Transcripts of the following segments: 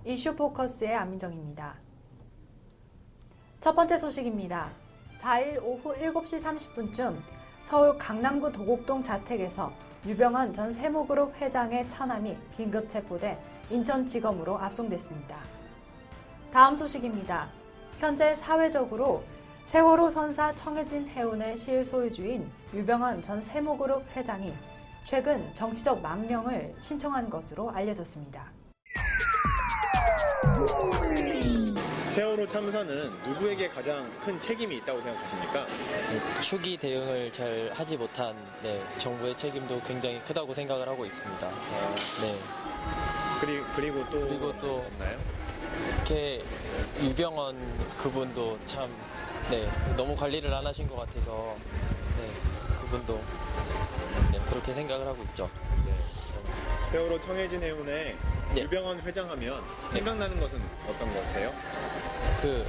이슈 포커스의 안민정입니다. 첫 번째 소식입니다. 4일 오후 7시 30분쯤 서울 강남구 도곡동 자택에서 유병헌 전 세무그룹 회장의 처남이 긴급 체포돼 인천지검으로 압송됐습니다. 다음 소식입니다. 현재 사회적으로 세월호 선사 청해진 해운의 실소유주인 유병헌 전 세무그룹 회장이 최근 정치적 망명을 신청한 것으로 알려졌습니다. 세월호 참사는 누구에게 가장 큰 책임이 있다고 생각하십니까? 초기 대응을 잘 하지 못한 정부의 책임도 굉장히 크다고 생각을 하고 있습니다. 네. 그리고 또 없나요? 이렇게 유병헌 그분도 참 너무 관리를 안 하신 것 같아서 그분도 그렇게 생각을 하고 있죠. 세월호 청해진 해운에 유병헌 회장하면 생각나는 것은 어떤 거세요? 그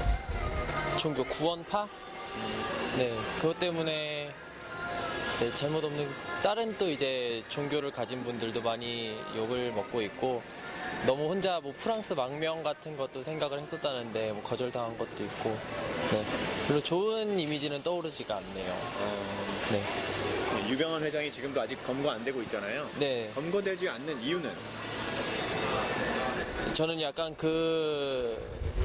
종교 구원파? 그것 때문에 잘못 없는 다른 또 이제 종교를 가진 분들도 많이 욕을 먹고 있고 너무 혼자 프랑스 망명 같은 것도 생각을 했었다는데 거절당한 것도 있고 별로 좋은 이미지는 떠오르지가 않네요. 유병헌 회장이 지금도 아직 검거 안 되고 있잖아요. 네. 검거되지 않는 이유는? 저는 약간 그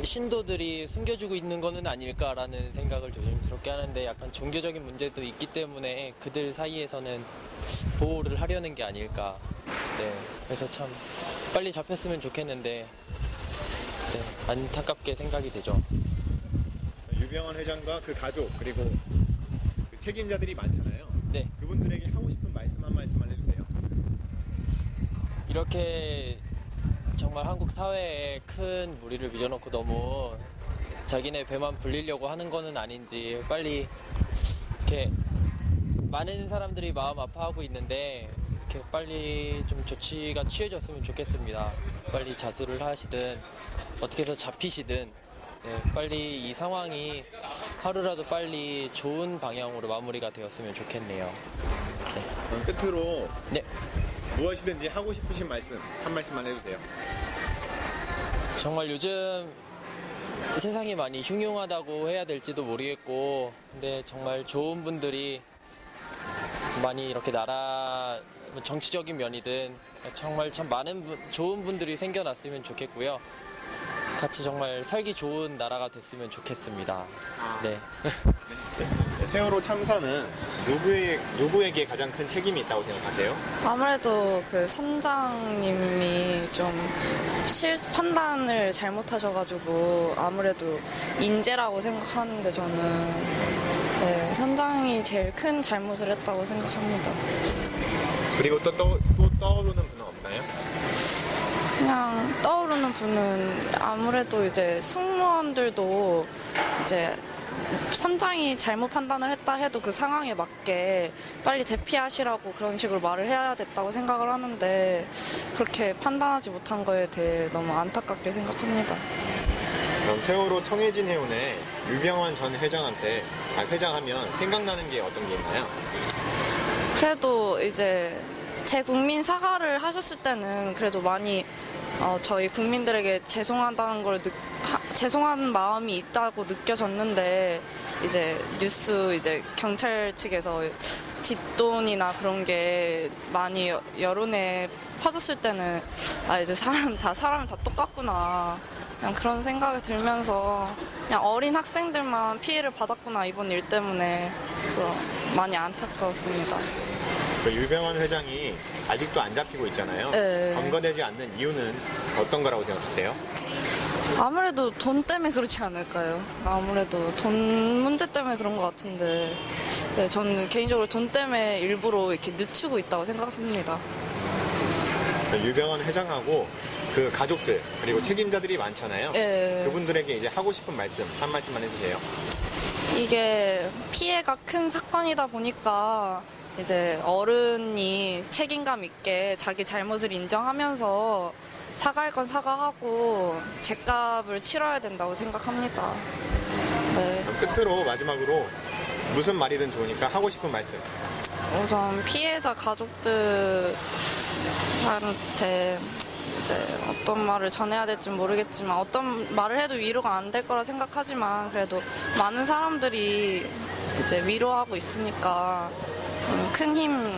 신도들이 숨겨주고 있는 거는 아닐까라는 생각을 조심스럽게 하는데 약간 종교적인 문제도 있기 때문에 그들 사이에서는 보호를 하려는 게 아닐까. 그래서 참 빨리 잡혔으면 좋겠는데 안타깝게 생각이 되죠. 유병헌 회장과 그 가족 그리고 그 책임자들이 많잖아요. 그분들에게 하고 싶은 말씀 한 말씀만 해주세요. 이렇게 정말 한국 사회에 큰 무리를 빚어놓고 너무 자기네 배만 불리려고 하는 거는 아닌지 빨리 이렇게 많은 사람들이 마음 아파하고 있는데 이렇게 빨리 좀 조치가 취해졌으면 좋겠습니다. 빨리 자수를 하시든 어떻게 해서 잡히시든 빨리 이 상황이 하루라도 빨리 좋은 방향으로 마무리가 되었으면 좋겠네요. 그럼 끝으로 무엇이든지 하고 싶으신 말씀 한 말씀만 해주세요. 정말 요즘 세상이 많이 흉흉하다고 해야 될지도 모르겠고 근데 정말 좋은 분들이 많이 이렇게 나라 정치적인 면이든 정말 참 많은 좋은 분들이 생겨났으면 좋겠고요. 같이 정말 살기 좋은 나라가 됐으면 좋겠습니다. 세월호 참사는 누구에게 가장 큰 책임이 있다고 생각하세요? 아무래도 그 선장님이 좀 판단을 잘못하셔가지고 아무래도 인재라고 생각하는데 저는 선장이 제일 큰 잘못을 했다고 생각합니다. 그리고 또 떠오르는 분은 없나요? 그냥 떠오르는 분은 아무래도 이제 승무원들도 이제 선장이 잘못 판단을 했다 해도 그 상황에 맞게 빨리 대피하시라고 그런 식으로 말을 해야 됐다고 생각을 하는데 그렇게 판단하지 못한 거에 대해 너무 안타깝게 생각합니다. 그럼 세월호 청해진 해운에 유병헌 전 회장하면 생각나는 게 어떤 게 있나요? 그래도 이제 대국민 사과를 하셨을 때는 그래도 많이 저희 국민들에게 죄송한 마음이 있다고 느껴졌는데 이제 뉴스 경찰 측에서 뒷돈이나 그런 게 많이 여론에 퍼졌을 때는 이제 사람은 다 똑같구나 그냥 그런 생각이 들면서 그냥 어린 학생들만 피해를 받았구나 이번 일 때문에 그래서 많이 안타까웠습니다. 그 유병헌 회장이 아직도 안 잡히고 있잖아요. 검거되지 않는 이유는 어떤 거라고 생각하세요? 아무래도 돈 때문에 그렇지 않을까요? 아무래도 돈 문제 때문에 그런 것 같은데 저는 개인적으로 돈 때문에 일부러 이렇게 늦추고 있다고 생각합니다. 유병헌 회장하고 그 가족들 그리고 책임자들이 많잖아요. 그분들에게 이제 하고 싶은 말씀 한 말씀만 해주세요. 이게 피해가 큰 사건이다 보니까 이제 어른이 책임감 있게 자기 잘못을 인정하면서 사과할 건 사과하고 죗값을 치러야 된다고 생각합니다. 끝으로 마지막으로 무슨 말이든 좋으니까 하고 싶은 말씀. 우선 피해자 가족들한테 이제 어떤 말을 전해야 될지 모르겠지만 어떤 말을 해도 위로가 안 될 거라 생각하지만 그래도 많은 사람들이 이제 위로하고 있으니까 큰 힘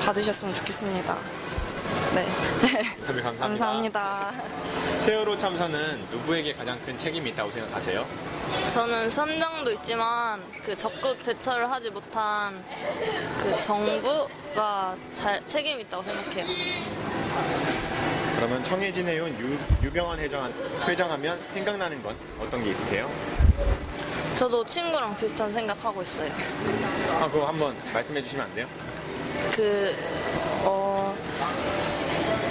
받으셨으면 좋겠습니다. 네. 인터뷰 감사합니다. 감사합니다. 세월호 참사는 누구에게 가장 큰 책임이 있다고 생각하세요? 저는 선장도 있지만 그 적극 대처를 하지 못한 그 정부가 책임이 있다고 생각해요. 그러면 청해진에 온 유병헌 회장하면 생각나는 건 어떤 게 있으세요? 저도 친구랑 비슷한 생각하고 있어요. 그거 한번 말씀해 주시면 안 돼요?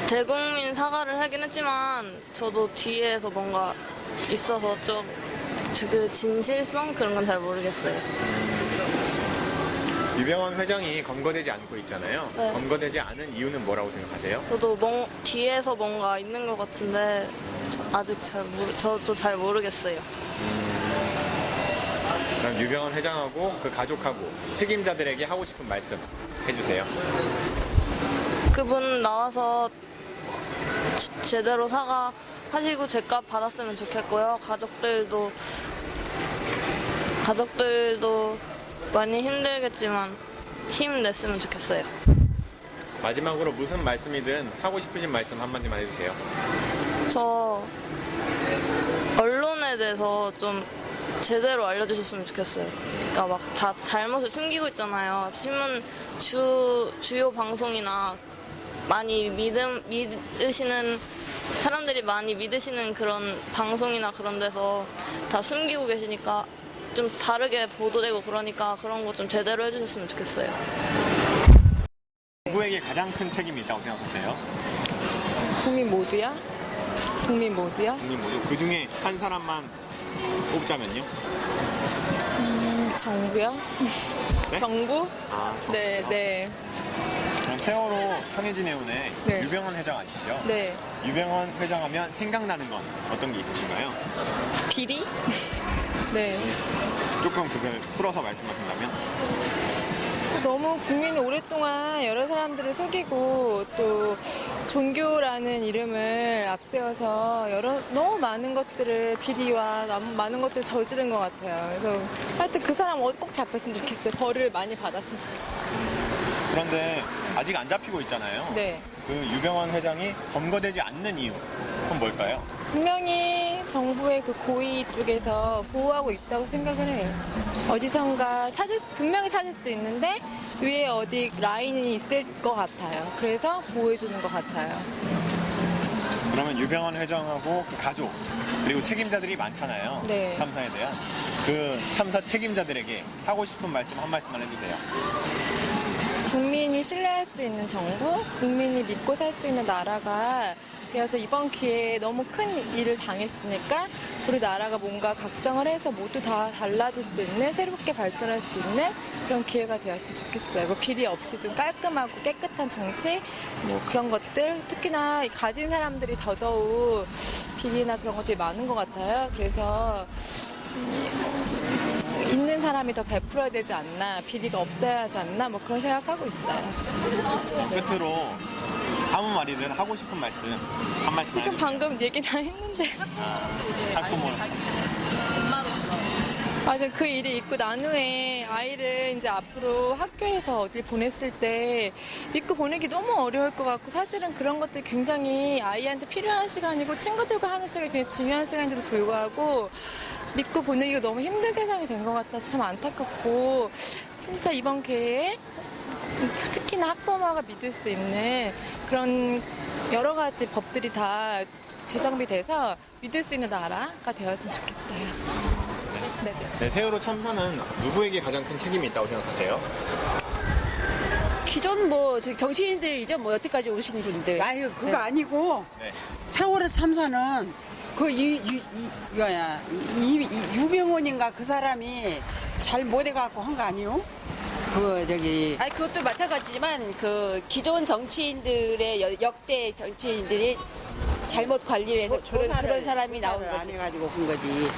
대국민 사과를 하긴 했지만 저도 뒤에서 뭔가 있어서 좀 그 진실성 그런 건 잘 모르겠어요. 유병헌 회장이 검거되지 않고 있잖아요. 네. 검거되지 않은 이유는 뭐라고 생각하세요? 저도 뒤에서 뭔가 있는 것 같은데 아직 저도 잘 모르겠어요. 그럼 유병헌 회장하고 그 가족하고 책임자들에게 하고 싶은 말씀 해주세요. 그분 나와서 제대로 사과하시고 제값 받았으면 좋겠고요. 가족들도 많이 힘들겠지만 힘냈으면 좋겠어요. 마지막으로 무슨 말씀이든 하고 싶으신 말씀 한마디만 해주세요. 저 언론에 대해서 좀 제대로 알려주셨으면 좋겠어요. 그러니까 막 다 잘못을 숨기고 있잖아요. 신문 주요 방송이나 많이 믿으시는 사람들이 많이 믿으시는 그런 방송이나 그런 데서 다 숨기고 계시니까 좀 다르게 보도되고 그러니까 그런 거 좀 제대로 해주셨으면 좋겠어요. 누구에게 가장 큰 책임이 있다고 생각하세요? 국민 모두야? 국민 모두야? 국민 모두 그 중에 한 사람만 뽑자면요? 정부요? 네? 정부? 네, 네. 그럼 세월호 청해진에 온에 네. 유병헌 회장 아시죠? 네. 유병헌 회장하면 생각나는 건 어떤 게 있으신가요? 비리? 네. 조금 그걸 풀어서 말씀하신다면? 너무 국민이 오랫동안 여러 사람들을 속이고 또 종교라는 이름을 앞세워서 너무 많은 것들을 비리와 많은 것들을 저지른 것 같아요. 그래서 하여튼 그 사람 꼭 잡혔으면 좋겠어요. 벌을 많이 받았으면 좋겠어요. 그런데 아직 안 잡히고 있잖아요. 네. 그 유병헌 회장이 검거되지 않는 이유 그건 뭘까요? 분명히 정부의 그 고위 쪽에서 보호하고 있다고 생각을 해요. 어디선가 분명히 찾을 수 있는데 위에 어디 라인이 있을 것 같아요. 그래서 보호해주는 것 같아요. 그러면 유병헌 회장하고 그 가족 그리고 책임자들이 많잖아요. 네. 참사에 대한 그 참사 책임자들에게 하고 싶은 말씀 한 말씀만 해주세요. 국민이 신뢰할 수 있는 정부, 국민이 믿고 살 수 있는 나라가 되어서 이번 기회에 너무 큰 일을 당했으니까 우리 나라가 뭔가 각성을 해서 모두 다 달라질 수 있는 새롭게 발전할 수 있는 그런 기회가 되었으면 좋겠어요. 비리 없이 좀 깔끔하고 깨끗한 정치 뭐 그런 것들 특히나 가진 사람들이 더더욱 비리나 그런 것들이 많은 것 같아요. 그래서 있는 사람이 더 베풀어야 되지 않나, 비리가 없어야 하지 않나 뭐 그런 생각하고 있어요. 끝으로 아무 말이든 하고 싶은 말씀 한 말씀 지금 방금 얘기 다 했는데 학부모 맞아, 그 일이 있고 난 후에 아이를 이제 앞으로 학교에서 어딜 보냈을 때 믿고 보내기 너무 어려울 것 같고 사실은 그런 것들이 굉장히 아이한테 필요한 시간이고 친구들과 하는 시간이 굉장히 중요한 시간인데도 불구하고 믿고 보내기가 너무 힘든 세상이 된 것 같아서 참 안타깝고 진짜 이번 기회에 특히나 학부모가 믿을 수 있는 그런 여러 가지 법들이 다 재정비 돼서 믿을 수 있는 나라가 되었으면 좋겠어요. 네. 네, 세월호 참사는 누구에게 가장 큰 책임이 있다고 생각하세요? 기존 정치인들이죠. 여태까지 오신 분들. 아유 그거 아니고 네. 세월호 참사는 그 유병헌인가 그 사람이 잘 못해갖고 한 거 아니요? 그것도 마찬가지지만 그 기존 정치인들의 역대 정치인들이 잘못 관리를 해서 그런 사람이 나온 안 거지. 해가지고 한 거지.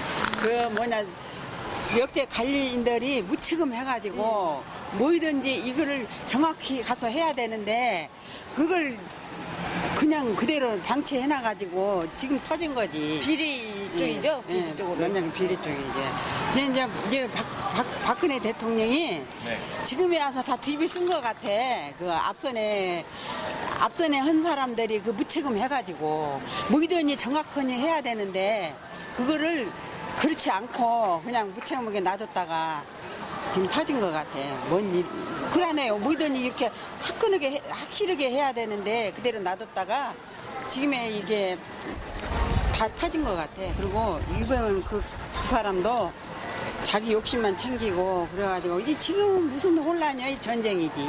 역대 관리인들이 무책임 해가지고 뭐든지 이거를 정확히 가서 해야 되는데 그걸 그냥 그대로 방치해놔가지고 지금 터진 거지. 비리 쪽이죠? 예, 비리 쪽으로. 완전 비리 쪽이지. 근데 이제 박근혜 대통령이 네. 지금에 와서 다 뒤집어 쓴 것 같아. 그 앞선에 한 사람들이 그 무책임 해가지고 뭐이든지 정확하게 해야 되는데 그거를 그렇지 않고 그냥 무책임하게 놔뒀다가 지금 터진 것 같아. 뭔 일, 그러네요. 뭐든지 이렇게 확실하게 해야 되는데 그대로 놔뒀다가 지금에 이게 다 터진 것 같아. 그리고 이번 그 사람도 자기 욕심만 챙기고 그래가지고 이게 지금 무슨 혼란이야? 이 전쟁이지.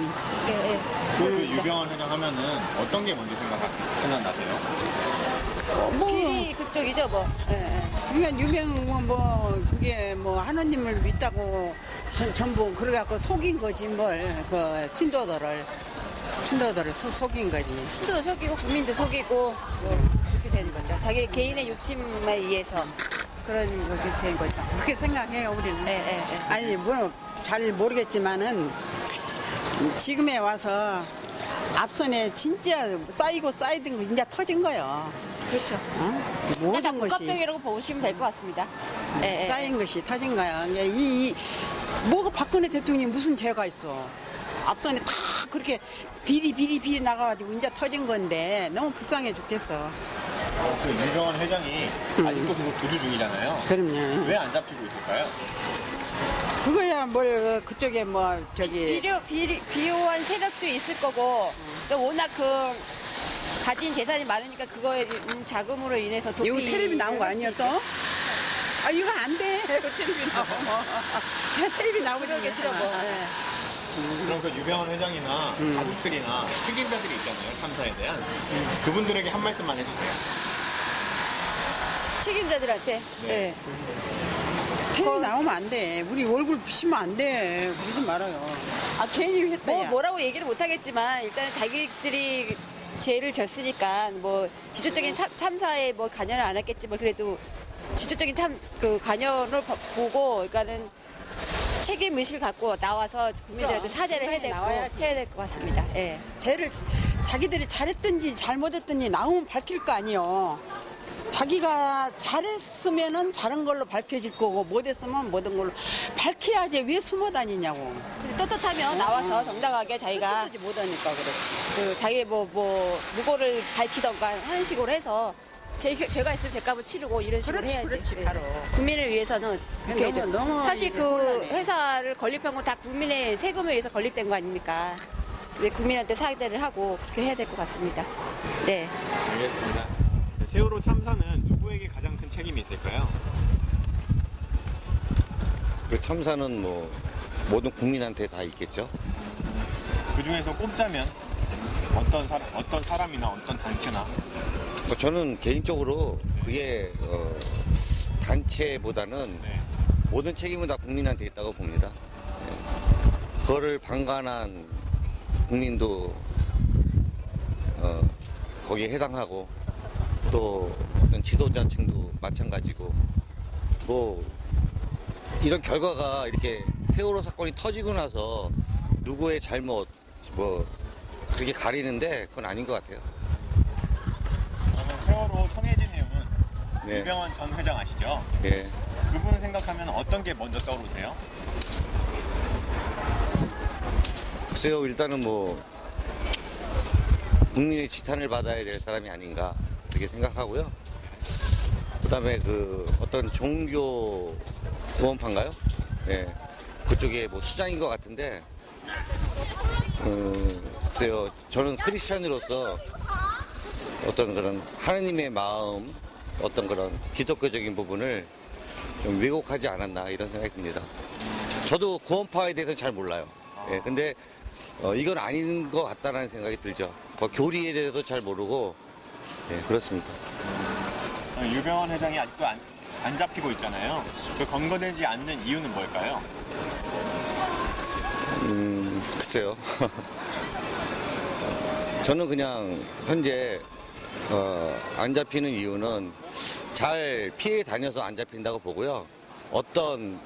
그 유병헌 회장 하면은 어떤 게 먼저 생각나세요? 비리 그쪽이죠, 뭐. 그러니까 유명 그게 하나님을 믿다고 전부 그래갖고 속인 거지 그 신도들을 속인 거지. 신도 속이고 국민도 속이고 뭐 그렇게 되는 거죠. 자기 개인의 욕심에 의해서 그런 것이 된 거죠. 그렇게 생각해요 우리는. 예. 아니 잘 모르겠지만은 지금에 와서 앞선에 진짜 쌓이던 거 이제 터진 거예요. 그렇죠. 모든 다 것이 복합적이라고 보시면 될 것 같습니다. 쌓인 것이 터진 거야. 뭐가 박근혜 대통령이 무슨 죄가 있어? 앞선에 다 그렇게 비리 나가가지고 이제 터진 건데 너무 불쌍해 죽겠어. 그 유병헌 회장이 아직도 계속 도주 중이잖아요. 그럼요. 왜 안 잡히고 있을까요? 그거야 그쪽에 비호한 세력도 있을 거고 또 워낙 가진 재산이 많으니까 그거에 자금으로 인해서 도피. 이거 텔레비 나온 거 아니야 또? 이거 안 돼. 텔레비 나오면 그러겠죠 뭐. 그럼 그 유병헌 회장이나 가족들이나 책임자들이 있잖아요. 참사에 대한 그분들에게 한 말씀만 해주세요. 책임자들한테. 네. 텔레비 나오면 안 돼. 우리 얼굴 비치면 안 돼. 그러지 말아요. 괜히 했다. 뭐라고 얘기를 못 하겠지만 일단은 자기들이 죄를 졌으니까 지조적인 참사에 관여는 안 했겠지만 그래도 지조적인 관여를 보고 그러니까는 책임 의식을 갖고 나와서 국민들한테 사죄를 해야 될 것 같습니다. 예. 죄를 자기들이 잘했든지 잘못했든지 나오면 밝힐 거 아니에요. 자기가 잘했으면은 잘한 걸로 밝혀질 거고 못했으면 못한 걸로 밝혀야지 왜 숨어 다니냐고. 떳떳하면 나와서 정당하게 자기가 못하니까 그렇지. 자기 무고를 밝히던가 하는 식으로 해서 제가 있으면 죄값을 치르고 이런 식으로 해야지. 그렇지, 바로. 국민을 위해서는 그렇게 해야죠. 너무 사실 이게 그 곤란해. 회사를 건립한 건 다 국민의 세금에 의해서 건립된 거 아닙니까? 근데 국민한테 사죄를 하고 그렇게 해야 될 것 같습니다. 네. 알겠습니다. 세월호 참사는 누구에게 가장 큰 책임이 있을까요? 그 참사는 모든 국민한테 다 있겠죠. 그 중에서 꼽자면 어떤 사람이나 어떤 단체나 저는 개인적으로 그게 단체보다는 모든 책임은 다 국민한테 있다고 봅니다. 그거를 방관한 국민도 거기에 해당하고 또 어떤 지도자층도 마찬가지고 이런 결과가 이렇게 세월호 사건이 터지고 나서 누구의 잘못 그렇게 가리는데 그건 아닌 것 같아요. 그러면 세월호 청해진 해운은 네. 유병헌 전 회장 아시죠? 예. 그분 생각하면 어떤 게 먼저 떠오르세요? 글쎄요, 일단은 국민의 지탄을 받아야 될 사람이 아닌가 그렇게 생각하고요. 그다음에 어떤 종교 구원파인가요? 예. 그쪽에 수장인 것 같은데, 글쎄요, 저는 크리스찬으로서 어떤 그런 하느님의 마음, 어떤 그런 기독교적인 부분을 좀 왜곡하지 않았나 이런 생각이 듭니다. 저도 구원파에 대해서는 잘 몰라요. 예, 근데 이건 아닌 것 같다는 생각이 들죠. 교리에 대해서도 잘 모르고, 예, 그렇습니다. 유병헌 회장이 아직도 안 잡히고 있잖아요. 그 검거되지 않는 이유는 뭘까요? 글쎄요. 저는 그냥 현재 안 잡히는 이유는 잘 피해 다녀서 안 잡힌다고 보고요. 어떤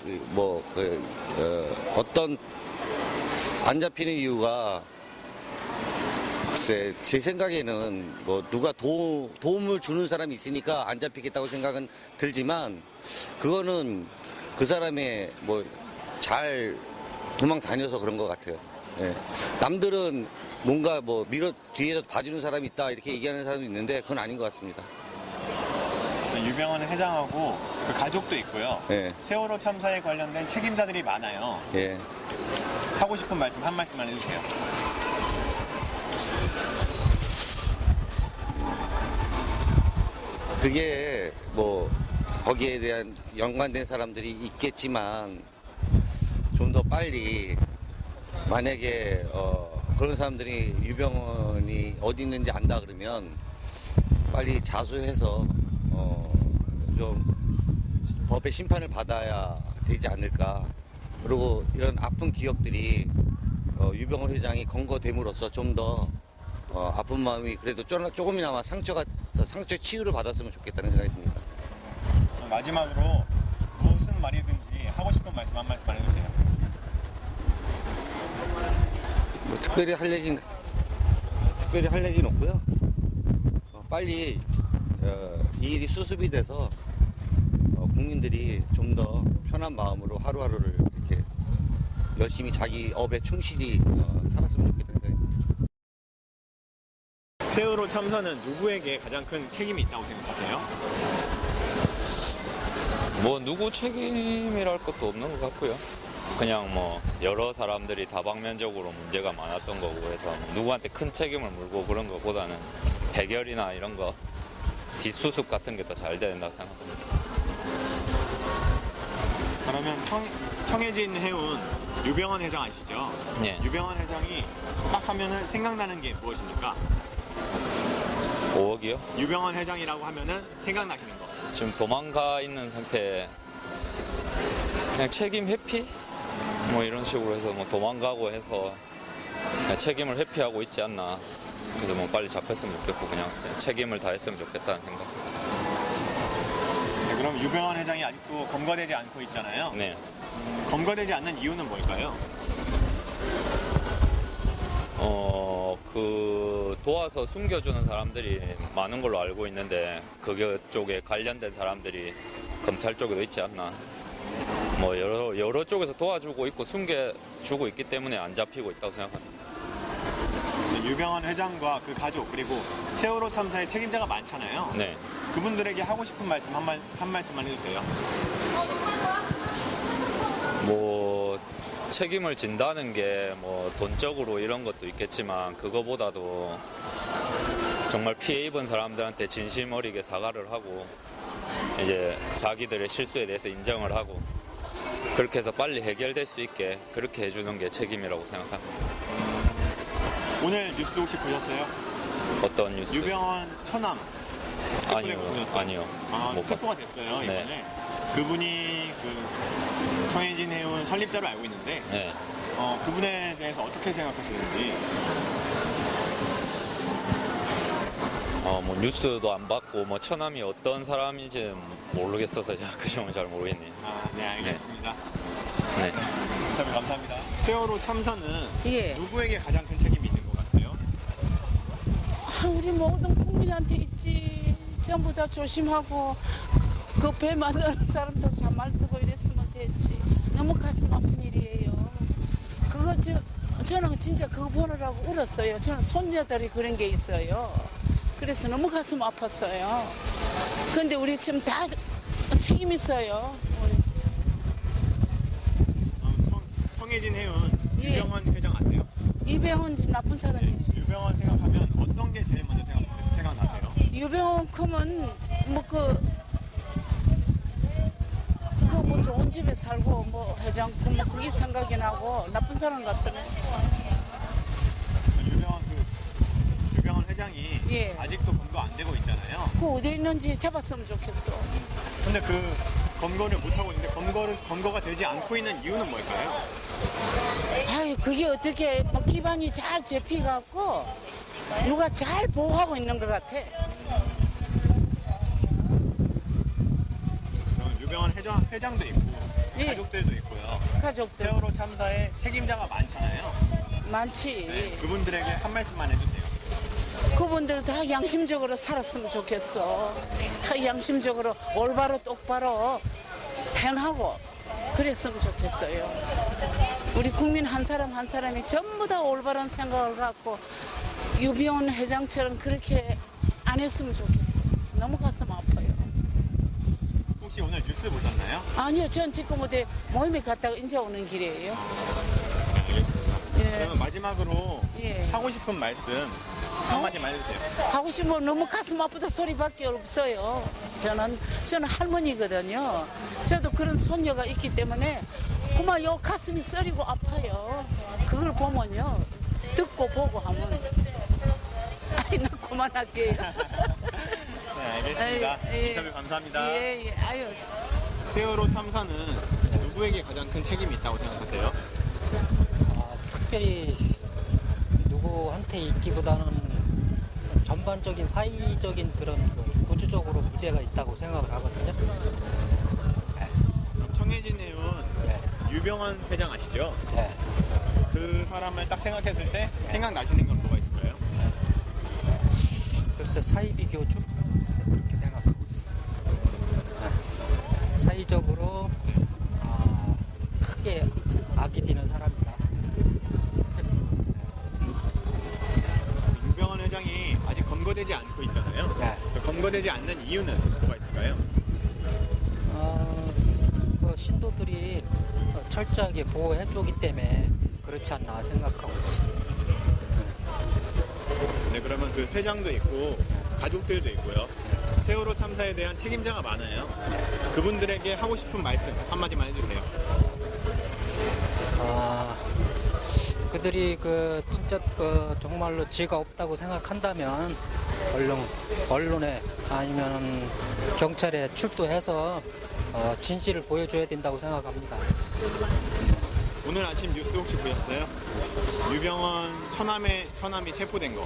안 잡히는 이유가 글쎄, 제 생각에는 뭐 누가 도움을 주는 사람이 있으니까 안 잡히겠다고 생각은 들지만 그거는 그 사람의 뭐 잘 도망 다녀서 그런 것 같아요. 예. 남들은 뭔가 뭐 뒤에서 봐주는 사람이 있다 이렇게 얘기하는 사람도 있는데 그건 아닌 것 같습니다. 유병헌 회장하고 그 가족도 있고요. 예. 세월호 참사에 관련된 책임자들이 많아요. 예. 하고 싶은 말씀 한 말씀만 해주세요. 그게 뭐 거기에 대한 연관된 사람들이 있겠지만 좀 더 빨리 만약에 그런 사람들이 유병헌이 어디 있는지 안다 그러면 빨리 자수해서 좀 법의 심판을 받아야 되지 않을까. 그리고 이런 아픈 기억들이 유병헌 회장이 검거됨으로써 좀 더 아픈 마음이 그래도 조금이나마 상처 치유를 받았으면 좋겠다는 생각이 듭니다. 마지막으로 무슨 말이든지 하고 싶은 말씀 한 말씀만 해주세요. 뭐 특별히 할 얘기는 없고요. 빨리 이 일이 수습이 돼서 국민들이 좀 더 편한 마음으로 하루하루를 이렇게 열심히 자기 업에 충실히 살았으면 좋겠다는 생각입니다. 세월호 참사는 누구에게 가장 큰 책임이 있다고 생각하세요? 뭐 누구 책임이랄 것도 없는 것 같고요. 그냥 뭐 여러 사람들이 다방면적으로 문제가 많았던 거고 해서 누구한테 큰 책임을 물고 그런 것보다는 해결이나 이런 거 뒷수습 같은 게 더 잘 된다고 생각합니다. 그러면 청해진 해운 유병헌 회장 아시죠? 네. 유병헌 회장이 딱 하면은 생각나는 게 무엇입니까? 5억이요? 유병헌 회장이라고 하면은 생각나시는 거. 지금 도망가 있는 상태에 그냥 책임 회피? 뭐 이런 식으로 해서 뭐 도망가고 해서 그냥 책임을 회피하고 있지 않나. 그래서 뭐 빨리 잡혔으면 좋겠고 그냥 책임을 다했으면 좋겠다는 생각. 네, 그럼 유병헌 회장이 아직도 검거되지 않고 있잖아요. 네. 검거되지 않는 이유는 뭘까요? 도와서 숨겨주는 사람들이 많은 걸로 알고 있는데 그쪽에 관련된 사람들이 검찰 쪽에도 있지 않나. 뭐 여러 쪽에서 도와주고 있고 숨겨주고 있기 때문에 안 잡히고 있다고 생각합니다. 유병헌 회장과 그 가족 그리고 세월호 참사의 책임자가 많잖아요. 네. 그분들에게 하고 싶은 말씀 한 말씀만 해주세요. 뭐 책임을 진다는 게 뭐 돈적으로 이런 것도 있겠지만 그거보다도 정말 피해 입은 사람들한테 진심 어리게 사과를 하고 이제 자기들의 실수에 대해서 인정을 하고 그렇게 해서 빨리 해결될 수 있게 그렇게 해주는 게 책임이라고 생각합니다. 오늘 뉴스 혹시 보셨어요? 어떤 뉴스? 유병헌 처남 아니요. 못 체포가 봤어요. 됐어요 이번에. 네. 그분이 그 청해진 해운 설립자로 알고 있는데 네. 그분에 대해서 어떻게 생각하시는지. 뭐 뉴스도 안 봤고 뭐 처남이 어떤 사람인지는 모르겠어서 제가 그 점은 잘 모르겠네요. 네 알겠습니다. 네. 인터뷰 감사합니다. 세월호 참사는 예. 누구에게 가장 큰 책임이 있는 것 같아요? 우리 모든 국민한테 있지. 전부 다 조심하고 그 배 만드는 사람들 잔말 뜨고 이랬으면 됐지. 너무 가슴 아픈 일이에요. 그거 저는 진짜 그거 보느라고 울었어요. 저는 손녀들이 그런 게 있어요. 그래서 너무 가슴 아팠어요. 근데 우리 지금 다 책임 있어요. 청해진 해운 예. 유병헌 회장 아세요? 유병헌 나쁜 사람이지. 유병헌 생각하면 어떤 게 제일 먼저 생각나세요? 유병헌 크면 뭐 좋은 집에 살고 뭐 회장국 뭐 그게 생각이 나고 나쁜 사람 같으네. 유병헌 회장이 예. 아직도 검거 안 되고 있잖아요. 그 어디 있는지 잡았으면 좋겠어. 근데 그 검거를 못 하고 있는데 검거가 되지 않고 있는 이유는 뭘까요? 아유 그게 어떻게 뭐 기반이 잘 잡혀갖고 누가 잘 보호하고 있는 것 같아. 유병헌 회장도 있고 예. 가족들도 있고요. 가족들 세월호 참사의 책임자가 많잖아요. 많지. 네, 그분들에게 한 말씀만 해주세요. 그분들 다 양심적으로 살았으면 좋겠어. 다 양심적으로 올바로 똑바로 행하고 그랬으면 좋겠어요. 우리 국민 한 사람 한 사람이 전부 다 올바른 생각을 갖고 유병원 회장처럼 그렇게 안 했으면 좋겠어. 너무 가슴 아파요. 혹시 오늘 뉴스 보셨나요? 아니요, 전 지금 어디 모임에 갔다가 이제 오는 길이에요. 네, 알겠습니다. 예. 그러면 마지막으로 예. 하고 싶은 말씀 한마디만 해주세요. 하고 싶으면 너무 가슴 아프다 소리밖에 없어요. 저는 할머니거든요. 저도 그런 손녀가 있기 때문에 그만 요 가슴이 쓰리고 아파요. 그걸 보면요, 듣고 보고 하면 아이 나 그만할게요. 네, 알겠습니다. 예. 인터뷰 감사합니다. 예, 아유. 세월호 참사는 누구에게 가장 큰 책임이 있다고 생각하세요? 특별히 누구한테 있기보다는 전반적인 사회적인 그런 구조적으로 문제가 있다고 생각을 하거든요. 그럼 청해진 해운 유병헌 회장 아시죠? 네. 그 사람을 딱 생각했을 때 생각나시는 건 뭐가 있을까요? 글쎄 사이비 교주 그렇게 생각하고 있어요. 사회적으로 크게 악이 되는 사람이다. 유병헌 회장이 아직 검거되지 않고 있잖아요. 네. 그 검거되지 않는 이유는 뭐가 있을까요? 그 신도들이 철저하게 보호해주기 때문에 그렇지 않나 생각하고 있어요. 네, 그러면 그 회장도 있고 가족들도 있고요. 세월호 참사에 대한 책임자가 많아요. 그분들에게 하고 싶은 말씀 한마디만 해주세요. 그들이 진짜 정말로 죄가 없다고 생각한다면 언론에 아니면 경찰에 출두해서 진실을 보여줘야 된다고 생각합니다. 오늘 아침 뉴스 혹시 보셨어요? 유병헌 처남이 체포된 거.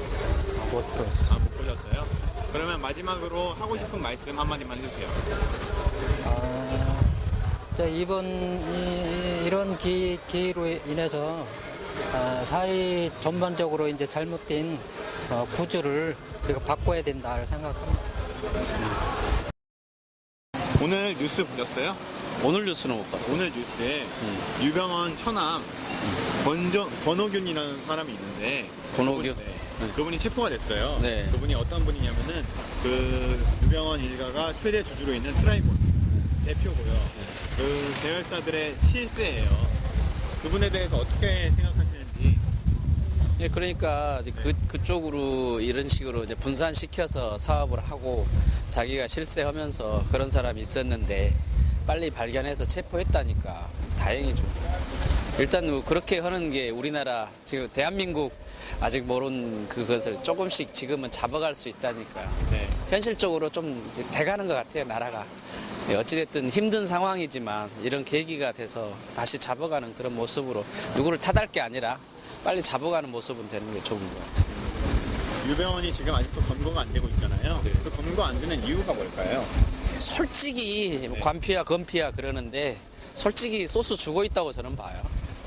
못 들었어요. 못 보셨어요? 그러면 마지막으로 하고 싶은 말씀 한마디만 해주세요. 이런 계기로 인해서 사회 전반적으로 이제 잘못된 구조를 우리가 바꿔야 된다 생각합니다. 오늘 뉴스 보셨어요? 오늘 뉴스는 못 봤어요. 오늘 뉴스에 유병헌 처남 권호균이라는 사람이 있는데 권호균? 그분이 체포가 됐어요. 네. 그분이 어떤 분이냐면은 그 유병헌 일가가 최대 주주로 있는 트라이본 대표고요. 그 계열사들의 실세예요. 그분에 대해서 어떻게 생각하시는지? 예, 그러니까 그쪽으로 이런 식으로 이제 분산시켜서 사업을 하고 자기가 실세하면서 그런 사람이 있었는데 빨리 발견해서 체포했다니까 다행이죠. 일단 그렇게 하는 게 우리나라 지금 대한민국 아직 모르는 그것을 조금씩 지금은 잡아갈 수 있다니까요. 네. 현실적으로 좀 돼가는 것 같아요, 나라가. 어찌됐든 힘든 상황이지만 이런 계기가 돼서 다시 잡아가는 그런 모습으로 누구를 탓할 게 아니라 빨리 잡아가는 모습은 되는 게 좋은 것 같아요. 유병헌이 지금 아직도 검거가 안 되고 있잖아요. 네. 그 검거 안 되는 이유가 뭘까요? 솔직히 관피야 건피야 그러는데 솔직히 소스 주고 있다고 저는 봐요.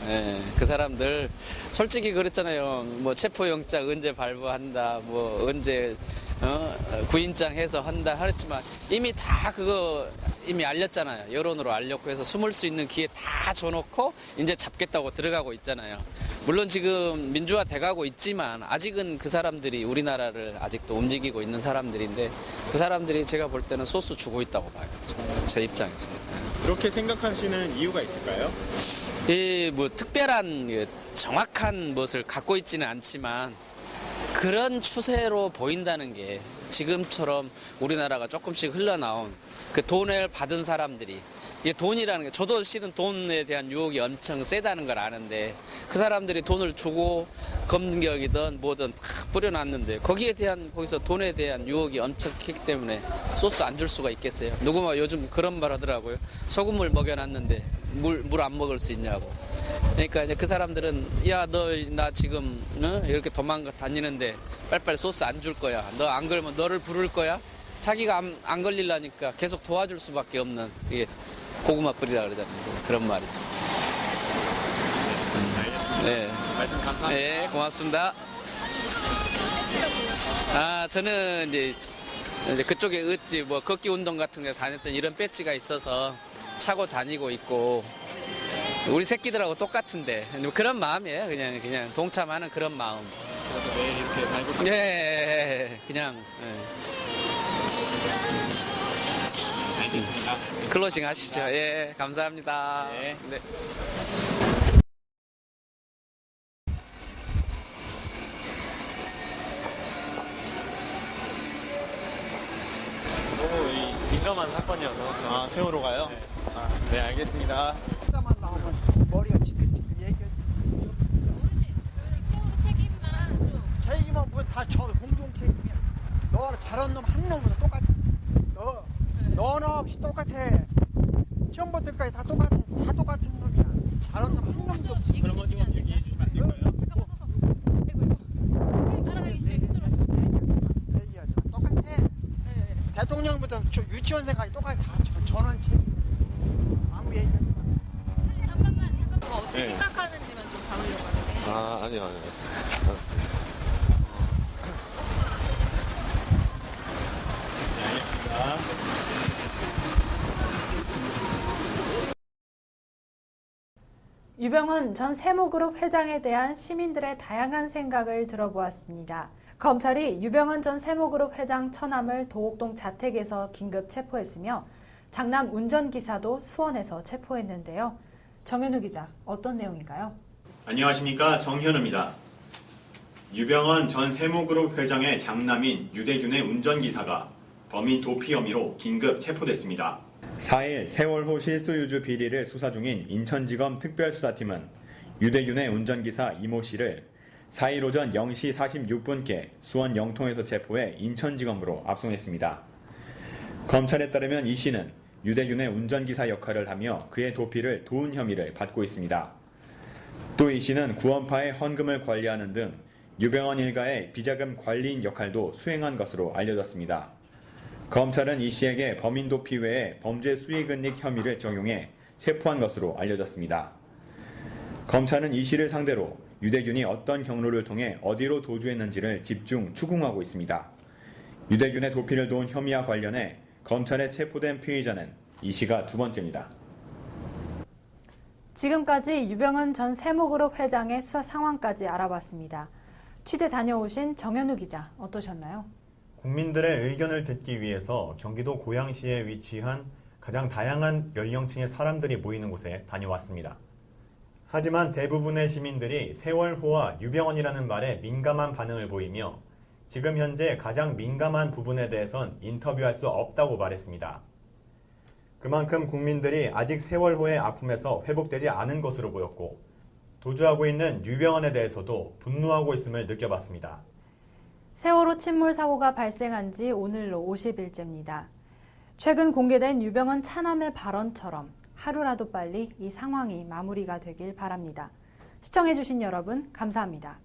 예, 그 사람들 솔직히 그랬잖아요. 뭐 체포영장 언제 발부한다, 뭐 언제 구인장 해서 한다 하랬지만 이미 다 그거 이미 알렸잖아요. 여론으로 알렸고 해서 숨을 수 있는 기회 다 줘놓고 이제 잡겠다고 들어가고 있잖아요. 물론 지금 민주화 돼가고 있지만 아직은 그 사람들이 우리나라를 아직도 움직이고 있는 사람들인데 그 사람들이 제가 볼 때는 소스 주고 있다고 봐요. 제 입장에서. 그렇게 생각하시는 이유가 있을까요? 뭐 특별한 정확한 것을 갖고 있지는 않지만 그런 추세로 보인다는 게 지금처럼 우리나라가 조금씩 흘러나온 그 돈을 받은 사람들이 이게 돈이라는 게 저도 실은 돈에 대한 유혹이 엄청 세다는 걸 아는데 그 사람들이 돈을 주고 검경이든 뭐든 다 뿌려놨는데 거기서 돈에 대한 유혹이 엄청 크기 때문에 소스 안 줄 수가 있겠어요. 누구만 요즘 그런 말 하더라고요. 소금물 먹여놨는데 물 안 먹을 수 있냐고. 그러니까 이제 그 사람들은 야, 너 나 지금 이렇게 도망가 다니는데 빨리빨리 소스 안 줄 거야. 너 안 그러면 너를 부를 거야. 자기가 안 걸리려니까 계속 도와줄 수밖에 없는 이게 고구마 뿌리라 그러잖아요. 그런 말이죠. 알겠습니다. 네. 말씀 감사합니다. 네, 고맙습니다. 저는 이제 그쪽에 으지 뭐 걷기 운동 같은 데 다녔던 이런 배지가 있어서 차고 다니고 있고 우리 새끼들하고 똑같은데 그런 마음이에요. 그냥 동참하는 그런 마음. 그래서 매일 이렇게 달고. 예, 그냥. 알겠습니다. 클로징 하시죠. 예, 감사합니다. 네. 네. 너무 민감한 사건이어서. 세월호 가요? 네. 네, 알겠습니다. 숫자만 나오면 머리가 지긋지긋 얘기해. 어르신, 그 세월호 책임만 좀. 책임은 뭐다저 공동 책임이야. 너 잘한 놈 한 놈은 똑같아. 너는 없이 똑같아. 처음부터까지 다 똑같아. 다 똑같은 놈이야. 잘한 놈 한 놈도 없어. 그런 거 좀 얘기해 주시면 안 될까요? 잠깐만 서서. 아이고. 선생님 따라가기 제일 힘들어서. 얘기하지 마. 똑같아. 네. 대통령부터 저 유치원생까지 똑같아. 다 전원 책임. 아무 얘기하지 마. 선생님 잠깐만. 어떻게 네. 생각하는지만 좀 담으려고 하는데. 아니요. 유병헌 전 세무그룹 회장에 대한 시민들의 다양한 생각을 들어보았습니다. 검찰이 유병헌 전 세무그룹 회장 처남을 도곡동 자택에서 긴급 체포했으며 장남 운전기사도 수원에서 체포했는데요. 정현우 기자, 어떤 내용인가요? 안녕하십니까, 정현우입니다. 유병헌 전 세무그룹 회장의 장남인 유대균의 운전기사가 범인 도피 혐의로 긴급 체포됐습니다. 4일 세월호 실소유주 비리를 수사 중인 인천지검 특별수사팀은 유대균의 운전기사 이모 씨를 4일 오전 0시 46분께 수원 영통에서 체포해 인천지검으로 압송했습니다. 검찰에 따르면 이 씨는 유대균의 운전기사 역할을 하며 그의 도피를 도운 혐의를 받고 있습니다. 또 이 씨는 구원파의 헌금을 관리하는 등 유병헌 일가의 비자금 관리인 역할도 수행한 것으로 알려졌습니다. 검찰은 이 씨에게 범인 도피 외에 범죄 수익은닉 혐의를 적용해 체포한 것으로 알려졌습니다. 검찰은 이 씨를 상대로 유대균이 어떤 경로를 통해 어디로 도주했는지를 집중 추궁하고 있습니다. 유대균의 도피를 도운 혐의와 관련해 검찰에 체포된 피의자는 이 씨가 두 번째입니다. 지금까지 유병헌 전 세무그룹 회장의 수사 상황까지 알아봤습니다. 취재 다녀오신 정현우 기자, 어떠셨나요? 국민들의 의견을 듣기 위해서 경기도 고양시에 위치한 가장 다양한 연령층의 사람들이 모이는 곳에 다녀왔습니다. 하지만 대부분의 시민들이 세월호와 유병헌이라는 말에 민감한 반응을 보이며 지금 현재 가장 민감한 부분에 대해선 인터뷰할 수 없다고 말했습니다. 그만큼 국민들이 아직 세월호의 아픔에서 회복되지 않은 것으로 보였고 도주하고 있는 유병헌에 대해서도 분노하고 있음을 느껴봤습니다. 세월호 침몰 사고가 발생한 지 오늘로 50일째입니다. 최근 공개된 유병헌 차남의 발언처럼 하루라도 빨리 이 상황이 마무리가 되길 바랍니다. 시청해주신 여러분 감사합니다.